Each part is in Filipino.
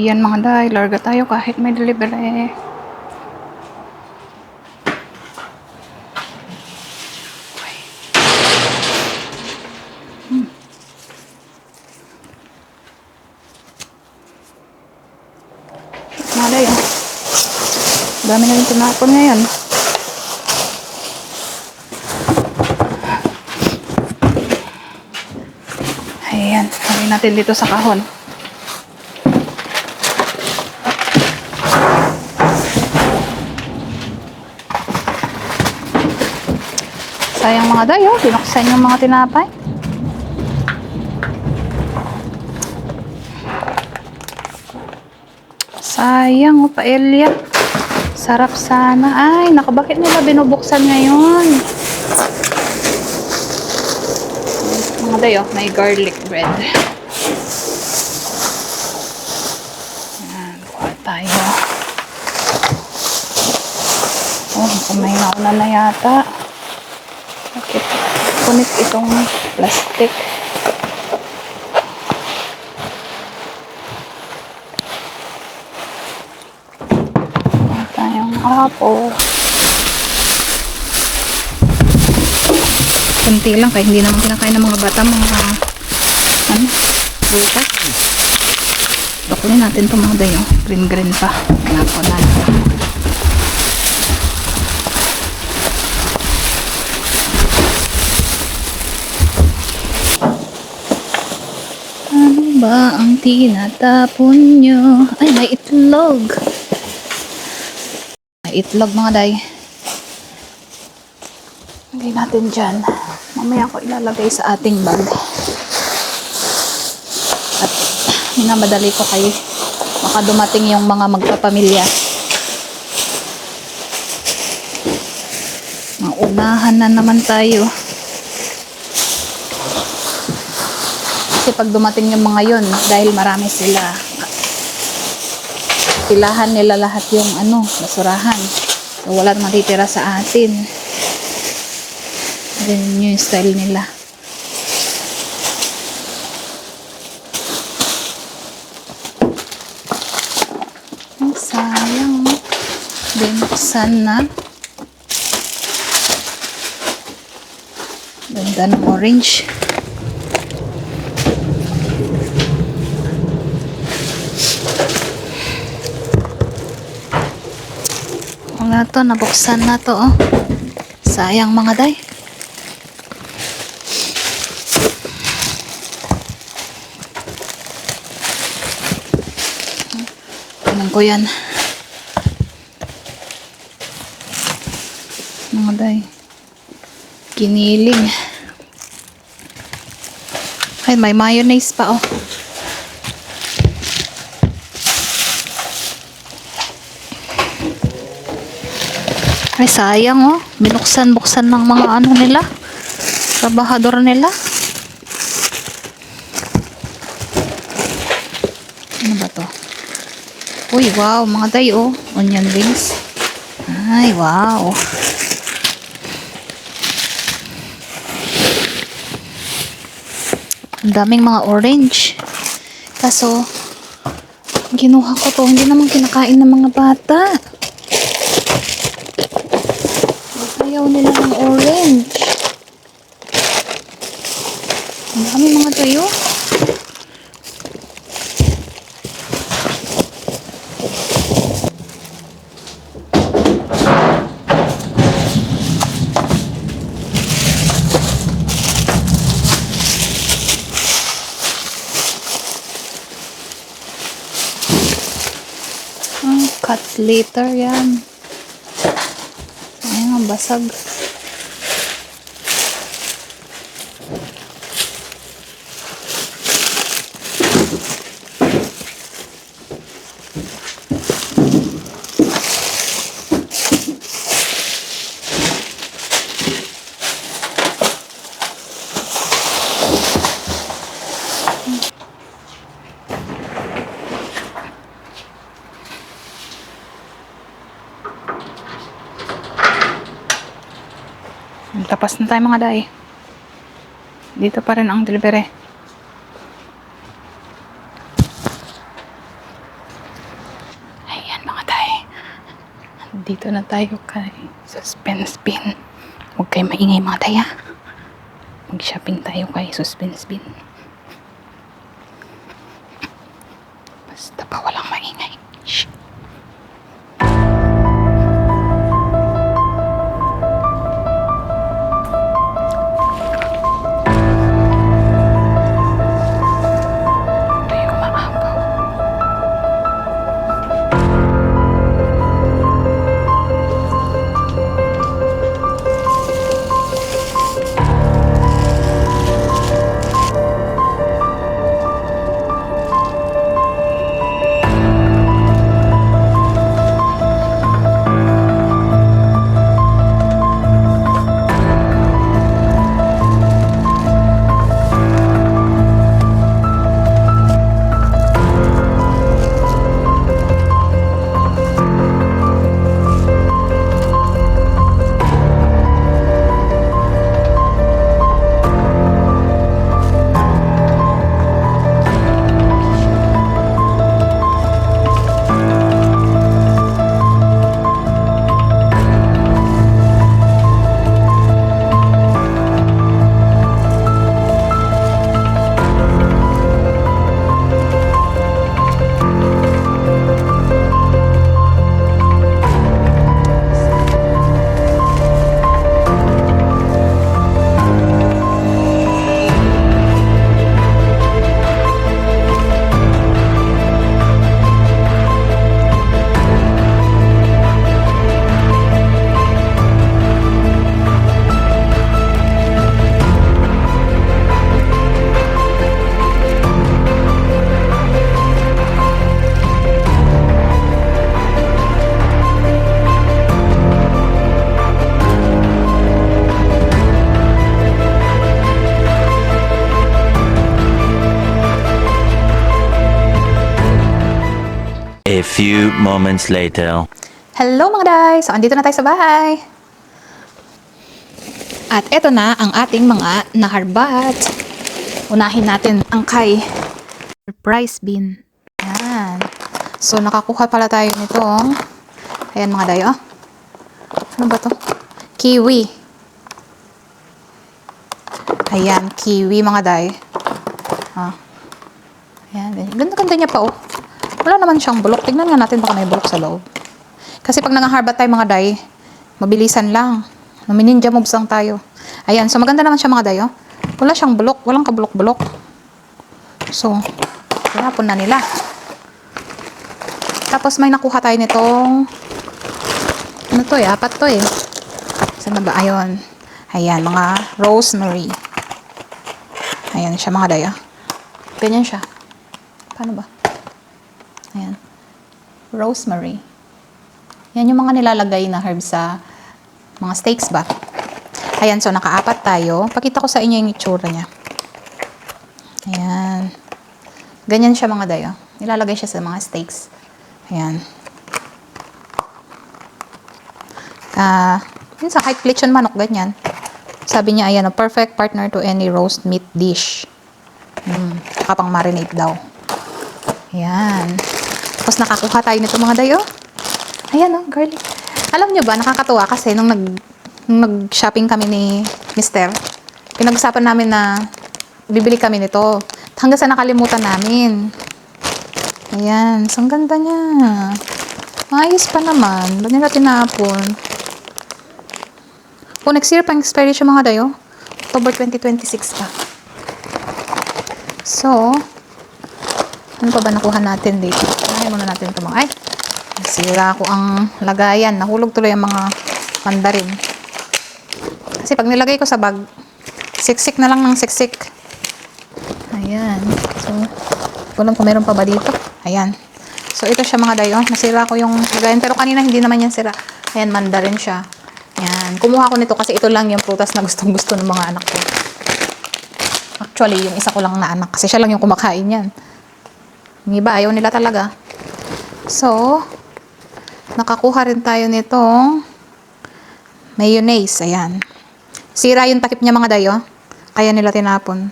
Ayan mga day, larga tayo kahit may delivery. Mga day, dami na rin tinapon ngayon. Ayan, lagay natin dito sa kahon. Sayang mga day, oh, binuksan yung mga tinapay. Sayang, oh, paella. Sarap sana. Ay, bakit nila binubuksan ngayon? Mga day, oh, may garlic bread. Ayan, kuha tayo. Oh, may nauna na yata. Bakit kunit itong plastic? Kuha tayong apple. Kunti lang, kahit hindi naman kinakain ng mga bata mga bukas. Bakulin natin itong mga dayo. Green pa. Napo na. Ano ba ang tinatapon nyo? Ay, may itlog. May itlog mga day. Lagay natin dyan. Mamaya ko ilalagay sa ating bag. At minamadali ko kayo. Baka dumating yung mga magpapamilya. Maunahan na naman tayo. Kasi pag dumating yung mga yun, dahil marami sila, pilahan nila lahat yung basurahan. So, wala matitira sa atin. Ganyan yung style nila. Ay, sayang. Binuksan na. Ganda ng orange. Wala to, nabuksan na to, oh. Sayang mga day. Tingnan ko yan. Mga day. Giniling. Ay, may mayonnaise pa, oh. Ay, sayang, oh. Binuksan-buksan ng mga nila. Trabahador nila. Ano ba to? Uy, wow. Mga day, oh. Onion rings. Ay, wow. Ang daming mga orange. Kaso, ginuha ko to. Hindi naman kinakain ng mga bata. Ayaw nila ng orange. Ang dami mga tayo. Cut later yan. Ayan, basag. Tapos na tayo mga day. Dito pa rin ang delivery. Dito na tayo kay Suspense Bin. Huwag kayo maingay mga daya. Mag-shopping tayo kay Suspense Bin. Basta pa walang maingay. Shh. A few moments later. Hello mga day! So, andito na tayo sa bahay. At eto na ang ating mga naharbat. Unahin natin ang kay Surprise Bin. Ayan. So, nakakuha pala tayo nitong ayan mga day, oh. Ano ba to? Kiwi. Ayan, kiwi mga day. Ah. Ayan. Ganda-ganda niya pa, oh. Wala naman siyang bulok. Tignan nga natin baka may bulok sa loob. Kasi pag nangaharbat tayo mga day, mabilisan lang. Ninja moves lang tayo. Ayan, so maganda naman siya mga day, oh. Wala siyang bulok. Walang kabulok-bulok. So, tinapon na nila. Tapos may nakuha tayo nitong ano to eh, apat to eh. Saan na ba? Ayun. Ayan, mga rosemary. Ayan siya mga day, oh. Ganyan siya. Paano ba? Ayan. Rosemary. Yan yung mga nilalagay na herbs sa mga steaks ba. Ayan, so nakaapat tayo. Pakita ko sa inyo yung itsura niya. Ayan. Ganyan siya mga dayo. Nilalagay siya sa mga steaks. Ayan. Yun sa kahit lechon manok, ganyan. Sabi niya, ayan, a perfect partner to any roast meat dish. Kapang marinate daw. Ayan. Tapos nakakuha tayo nito mga dayo. Ayan oh, garlic. Alam nyo ba, nakakatuwa kasi nung nag-shopping kami ni Mister, pinag-usapan namin na bibili kami nito. Hanggang sa nakalimutan namin. Ayan. So, ang ganda niya. Maayos pa naman. Ba't nila tinapon? Oh, next year pang expiration mga dayo. October 2026 pa. So, ano pa ba nakuha natin dito? Ay, muna natin ito mga. Ay, nasira ko ang lagayan. Nahulog tuloy ang mga mandarin. Kasi pag nilagay ko sa bag, siksik na lang ng siksik. Ayan. So, walang kung meron pa ba dito. Ayan. So, ito siya mga dayo. Nasira ko yung lagayan. Pero kanina hindi naman yan sira. Ayan, mandarin siya. Ayan. Kumuha ko nito kasi ito lang yung prutas na gustong-gusto ng mga anak ko. Actually, yung isa ko lang na anak. Kasi siya lang yung kumakain yan. Yung iba, ayaw nila talaga. So, nakakuha rin tayo nitong mayonnaise. Ayan. Sira yung takip niya mga dayo. Kaya nila tinapon.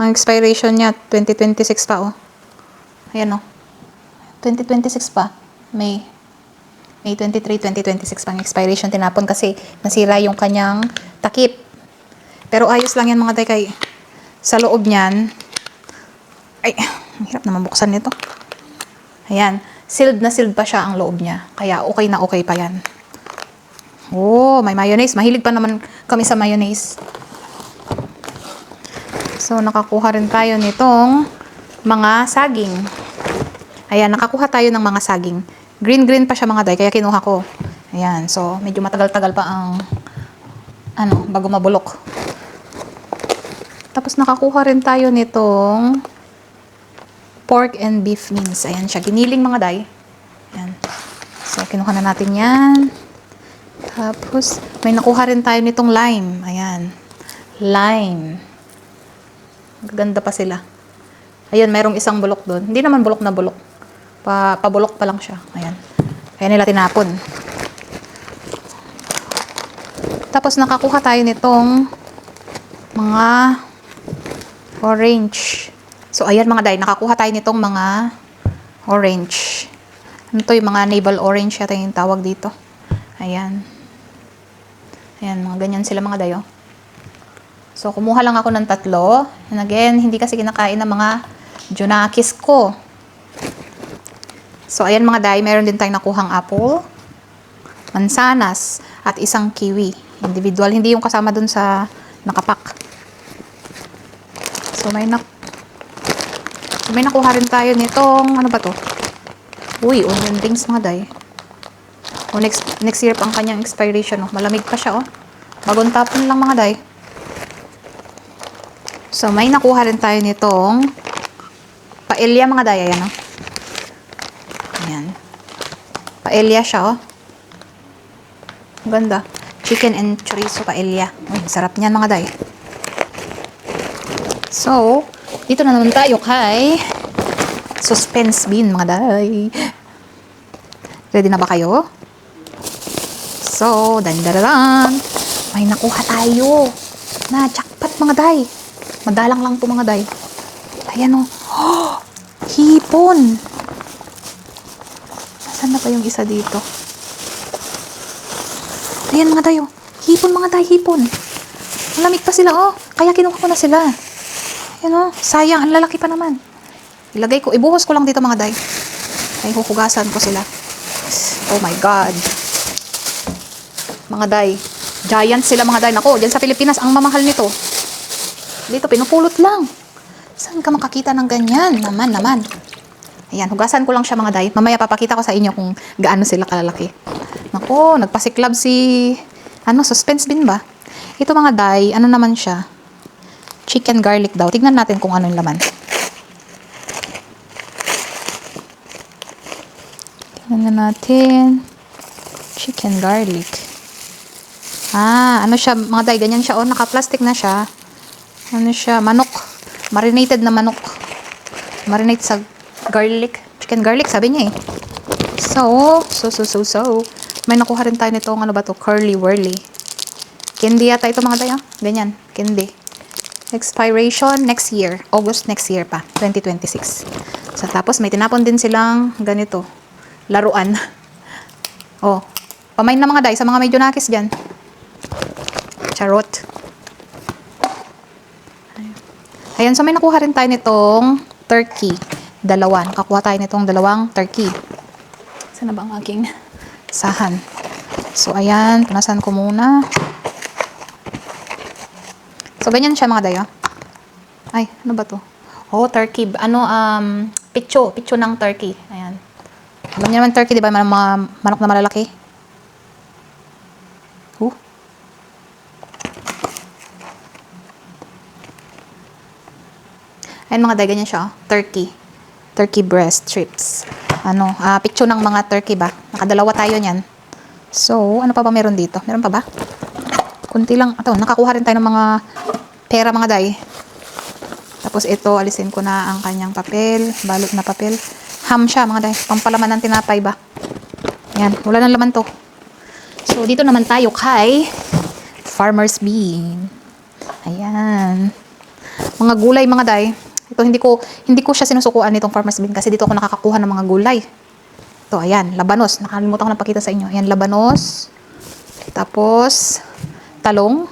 Ang expiration niya, 2026 pa, oh. Ayan, oh. 2026 pa. May. May 23, 2026 pang expiration. Tinapon kasi nasira yung kanyang takip. Pero ayos lang yan mga day, kay sa loob niyan, ay, ang hirap naman buksan nito. Ayan, sealed na sealed pa siya ang loob niya. Kaya okay pa yan. Oh, may mayonnaise. Mahilig pa naman kami sa mayonnaise. So, nakakuha rin tayo nitong mga saging. Ayan, nakakuha tayo ng mga saging. Green pa siya mga day, kaya kinuha ko. Ayan, so, medyo matagal-tagal pa ang, bago mabulok. Tapos, nakakuha rin tayo nitong pork and beef mince. Ayan siya, giniling mga day. Ayan. So, kinuha na natin yan. Tapos, may nakuha rin tayo nitong lime. Ayan. Lime. Ganda pa sila. Ayan, merong isang bulok doon. Hindi naman bulok na bulok. Pabulok pa lang siya. Ayan. Kaya nila tinapon. Tapos, nakakuha tayo nitong mga orange. So, ayan mga day. Nakakuha tayo nitong mga orange. Ano to? Yung mga navel orange yata yung tawag dito. Ayan. Ayan, mga ganyan sila mga day, oh. So, kumuha lang ako ng 3. And again, hindi kasi kinakain ng mga Junakis ko. So, ayan mga day, meron din tayong nakuhang apple, mansanas, at isang kiwi. Individual, hindi yung kasama dun sa nakapak. So, may nakuha rin tayo nitong, ano ba to? Uy, onion rings mga day. O, next year pa ang kanyang expiration. Oh. Malamig pa siya, oh. Bagong tapon lang mga day. So, may nakuha rin tayo nitong paella mga day. Ayan, oh. Ayan. Paella siya, oh. Ang ganda. Chicken and chorizo paella. Uy, sarap niyan mga day. So, dito na naman tayo kay suspense bean mga day. Ready na ba kayo? So, dan. May nakuha tayo na jackpot mga day. Madalang lang to mga day. Ayan o. Oh, hipon. Nasaan na pa yung isa dito? Ayan mga day oh. Hipon mga day, hipon. Malamig pa sila oh. Kaya kinuha ko na sila. Ayan o. Sayang, ang lalaki pa naman. Ilagay ko, ibuhos ko lang dito mga day. Ay, huhugasan ko sila. Oh my God. Mga day. Giant sila mga day. Nako, dyan sa Pilipinas, ang mamahal nito. Dito, pinupulot lang. Saan ka makakita ng ganyan? Naman. Ayan, hugasan ko lang siya mga day. Mamaya papakita ko sa inyo kung gaano sila kalalaki. Nako, nagpasiklab si, suspense bin ba? Ito mga day, ano naman siya? Chicken garlic daw. Tignan natin kung ano yung laman. Tignan natin. Chicken garlic. Ano siya, mga day, ganyan siya. Naka-plastic na siya. Ano siya, manok. Marinated na manok. Marinate sa garlic. Chicken garlic, sabi niya eh. So. May nakuha rin tayo nito, ano ba to? Curly Whirly. Candy yata ito mga day, ganyan. Candy. Expiration next year. August next year pa. 2026. So, tapos may tinapon din silang ganito. Laruan. Oh. Pamain na mga day sa mga medyo nakis dyan. Charot. Ayan, so may nakuha rin tayo nitong turkey. 2. Nakakuha tayo nitong 2 turkey. Saan na ba ang aking sahan? So, ayan. Punasan ko muna. So, ganyan siya mga dayo. Ay, ano ba to? Oh, turkey. Picho ng turkey. Ayan. Alam niyo naman turkey, di ba? Manok na malalaki. Ayan mga day, ganyan siya. Turkey. Turkey breast strips. Picho ng mga turkey ba? Nakadalawa tayo niyan. So, ano pa ba meron dito? Meron pa ba? Kunti lang. Ito, nakakuha rin tayo ng mga pera mga day. Tapos ito, alisin ko na ang kanyang papel. Balot na papel. Ham siya mga day. Pampalaman ng tinapay ba? Ayan, wala nang laman to. So, dito naman tayo kay Farmer's Bean. Ayan. Mga gulay mga day. Ito hindi ko siya sinusukuan nitong Farmer's Bean kasi dito ako nakakakuha ng mga gulay. To, ayan, labanos. Nakalimutan ko na pakita sa inyo. Ayan, labanos. Tapos, talong.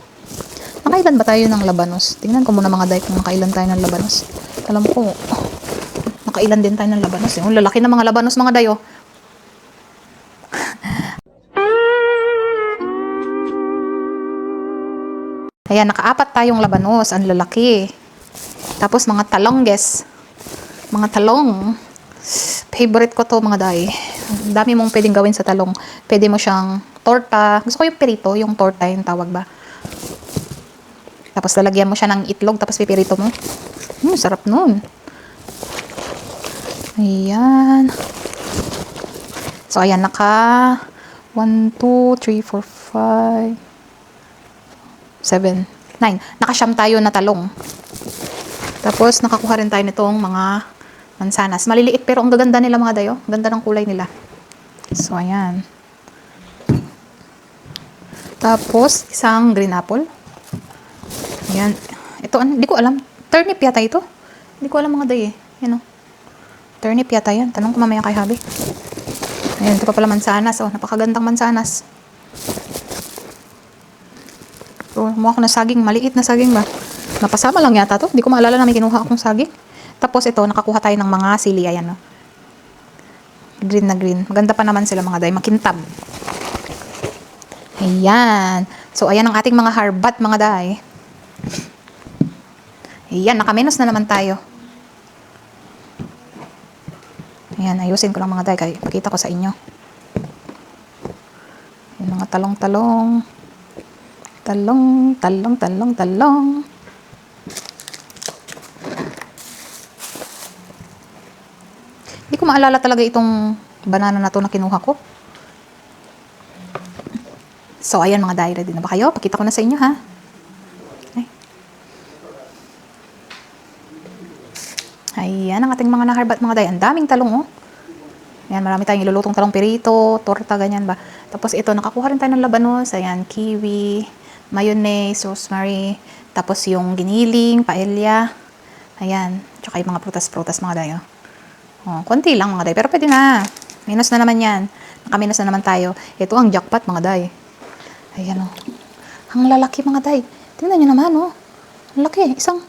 Nakailan ba tayo ng labanos? Tingnan ko muna mga day kung nakailan tayo ng labanos. Alam ko, nakailan din tayo ng labanos. Yung lalaki ng mga labanos mga day, oh. Ayan, nakaapat tayong labanos. Ang lalaki. Tapos, mga talong, guys. Mga talong. Favorite ko to mga day. Ang dami mong pwedeng gawin sa talong. Pwede mo siyang torta. Gusto ko yung perito, yung torta yung tawag ba. Tapos lalagyan mo siya ng itlog, tapos pipirito mo. Sarap nun. Ayan. So, ayan, naka 1, 2, 3, 4, 5, 7, 9. Nakasyam tayo na talong. Tapos, nakakuha rin tayo nitong mga mansanas. Maliliit pero ang gaganda nila mga dayo. Ganda ng kulay nila. So, ayan. Tapos, isang green apple. Ayan. Ito, hindi ko alam. Turnip yata ito. Hindi ko alam mga day eh. Yan o. Turnip yata yan. Tanong ko mamaya kay Habi. Ayan, ito pa pala mansanas. Oh, napakagandang mansanas. So, mukha ko na saging. Maliit na saging ba? Napasama lang yata to. Hindi ko maalala na may kinuha akong saging. Tapos ito, nakakuha tayo ng mga sili. Ayan o. Green na green. Maganda pa naman sila mga day. Makintab. Ayan. So, ayan ang ating mga harbat mga day. Ayan, nakamenos na naman tayo. Ayan, ayusin ko lang mga day. Kaya pakita ko sa inyo. Ayan, mga talong-talong. Talong, talong, talong, talong. Hindi ko maalala talaga itong banana na to na kinuha ko. So, ayan mga day. Ready na ba kayo? Pakita ko na sa inyo ha. Ayan ang ating mga naharbat mga day. Ang daming talong oh. Ayan, marami tayong ilulutong talong perito, torta, ganyan ba. Tapos ito, nakakuha rin tayo ng labanos. Ayan, kiwi, mayonnaise, rosemary. Tapos yung giniling, paella. Ayan, tsaka yung mga prutas-prutas mga day oh. Oh, konti lang mga day. Pero pwede na. Minus na naman yan. Nakaminos na naman tayo. Ito ang jackpot mga day. Ayan oh. Ang lalaki mga day. Tingnan nyo naman oh. Ang laki. Isang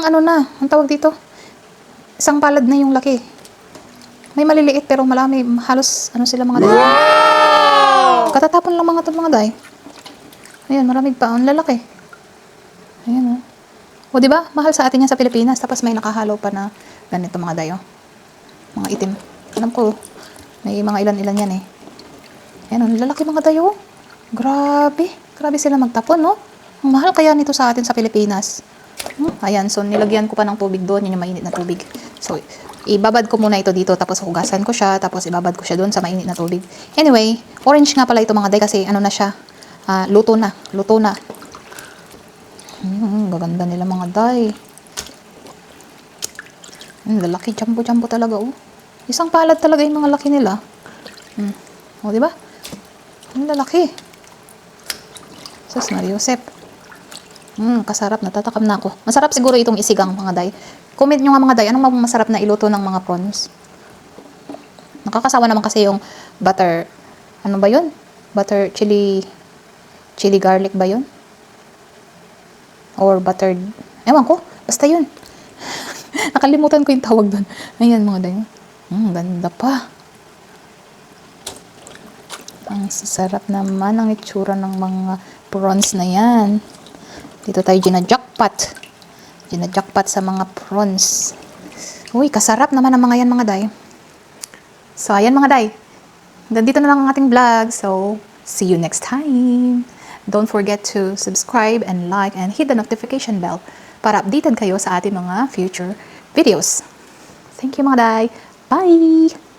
ano na. Ang tawag dito. Isang palad na yung laki. May maliliit pero malami. Halos ano sila mga day. Wow! Katatapon lang mga ito mga day. Ayan, maraming pa. Ang lalaki. Ayan oh. O diba? Mahal sa atin yan sa Pilipinas. Tapos may nakahalo pa na ganito mga day oh. Mga itim. Alam ko. May mga ilan-ilan yan eh. Ayan oh. Lalaki mga day oh. Grabe. Grabe sila magtapon no. Ang mahal kaya nito sa atin sa Pilipinas. Ayan, so nilagyan ko pa ng tubig doon, yun yung mainit na tubig. So, ibabad ko muna ito dito, tapos hugasan ko siya, tapos ibabad ko siya doon sa mainit na tubig. Anyway, orange nga pala ito mga day kasi ano na siya, luto na. Gaganda nila mga day. Lalaki, jumbo talaga oh. Isang palad talaga yung mga laki nila. O, diba? Ang lalaki. Sus, Mariosep. Kasarap. Natatakam na ako. Masarap siguro itong isigang mga day. Comment nyo nga mga day, anong masarap na iluto ng mga prawns? Nakakasawa naman kasi yung butter. Ano ba yun? Butter, chili garlic ba yun? Or buttered. Ewan ko. Basta yun. Nakalimutan ko yung tawag doon. Ayan mga day. Ganda pa. Ang sarap naman ang itsura ng mga prawns na yan. Dito tayo gina-jackpot. Gina-jackpot sa mga prawns. Uy, kasarap naman ang mga yan mga day. So, ayan mga day. Dito na lang ang ating vlog. So, see you next time. Don't forget to subscribe and like and hit the notification bell para updated kayo sa ating mga future videos. Thank you mga day. Bye!